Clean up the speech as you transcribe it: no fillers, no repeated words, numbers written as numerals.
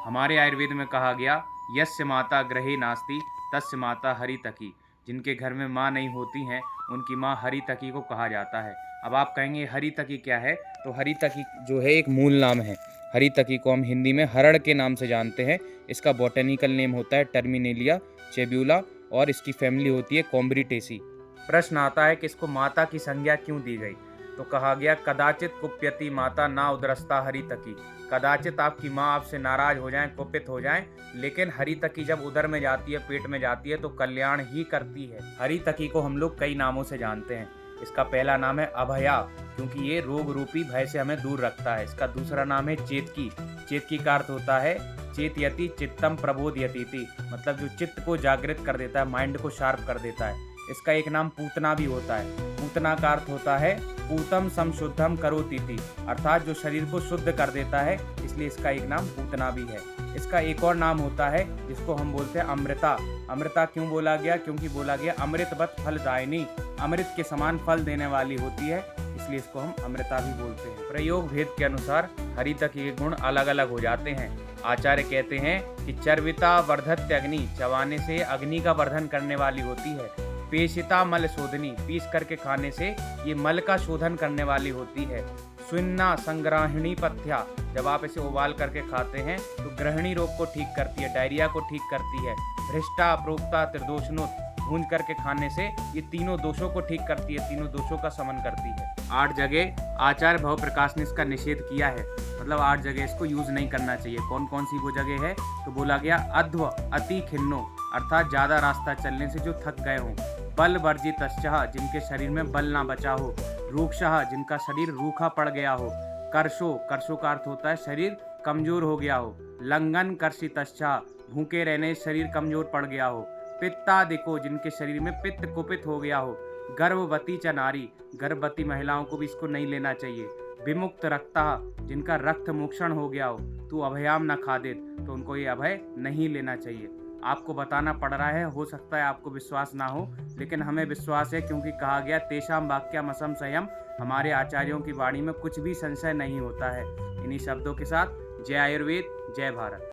हमारे आयुर्वेद में कहा गया, यस्य माता गृहे नास्ति तस्य माता हरितकी। जिनके घर में माँ नहीं होती हैं उनकी माँ हरितकी को कहा जाता है। अब आप कहेंगे हरितकी क्या है, तो हरितकी जो है एक मूल नाम है। हरितकी को हम हिंदी में हरड़ के नाम से जानते हैं। इसका बॉटेनिकल नेम होता है टर्मिनेलिया चेब्यूला और इसकी फैमिली होती है कॉम्ब्रिटेसी। प्रश्न आता है कि इसको माता की संज्ञा क्यों दी गई, तो कहा गया कदाचित कुप्यति माता ना उदरस्ता हरितकी। कदाचित आपकी माँ आपसे नाराज हो जाए, कुपित हो जाए, लेकिन हरितकी जब उदर में जाती है, पेट में जाती है, तो कल्याण ही करती है। हरितकी को हम लोग कई नामों से जानते हैं। इसका पहला नाम है अभया, क्योंकि ये रोग रूपी भय से हमें दूर रखता है। इसका दूसरा नाम है चेतकी। चेतकी का अर्थ होता है चेतयति चित्तम प्रबोधयति, मतलब जो चित्त को जागृत कर देता है, माइंड को शार्प कर देता है। इसका एक नाम पूतना भी होता है। पूतना का अर्थ होता है पूतम समशुद्धम करोतीति, अर्थात जो शरीर को शुद्ध कर देता है, इसलिए इसका एक नाम पूतना भी है। इसका एक और नाम होता है जिसको हम बोलते हैं अमृता। अमृता क्यों बोला गया, क्योंकि बोला गया अमृतवत फलदायिनी, अमृत के समान फल देने वाली होती है, इसलिए इसको हम अमृता भी बोलते हैं। प्रयोग भेद के अनुसार हरितकी के गुण अलग अलग हो जाते हैं। आचार्य कहते हैं कि चर्विता वर्धत्य अग्नि, चबाने से अग्नि का वर्धन करने वाली होती है। पेशिता मल शोधनी, पीस करके खाने से ये मल का शोधन करने वाली होती है। सुन्ना संग्राहिणी पथ्या, जब आप इसे उबाल करके खाते हैं तो ग्रहणी रोग को ठीक करती है, डायरिया को ठीक करती है। भ्रष्टा प्रोक्ता त्रिदोषनोत, भूंज करके खाने से ये तीनों दोषों को ठीक करती है, तीनों दोषों का समन करती है। 8 जगह आचार्य भव प्रकाश ने इसका निषेध किया है, मतलब 8 जगह इसको यूज नहीं करना चाहिए। कौन कौन सी वो जगह है, तो बोला गया अध्व अति खिन्नो, अर्थात ज्यादा रास्ता चलने से जो थक गए हों। बल वर्जित, जिनके शरीर में बल ना बचा हो। रूक्षः, जिनका शरीर रूखा पड़ गया हो। कर्षो, कर्षो का अर्थ होता है शरीर कमजोर हो गया हो। लंगन कर्षितश्चा, भूखे रहने शरीर कमजोर पड़ गया हो। पित्तादिको, जिनके शरीर में पित्त कुपित हो गया हो। गर्भवती च नारी, गर्भवती महिलाओं को भी इसको नहीं लेना चाहिए। विमुक्त रक्ता, जिनका रक्त मोक्षण हो गया हो। तू अभयाम न खादित, तो उनको ये अभय नहीं लेना चाहिए। आपको बताना पड़ रहा है, हो सकता है आपको विश्वास ना हो, लेकिन हमें विश्वास है, क्योंकि कहा गया तेषाम वाक्यम असंशयम, हमारे आचार्यों की वाणी में कुछ भी संशय नहीं होता है। इन्हीं शब्दों के साथ जय आयुर्वेद, जय भारत।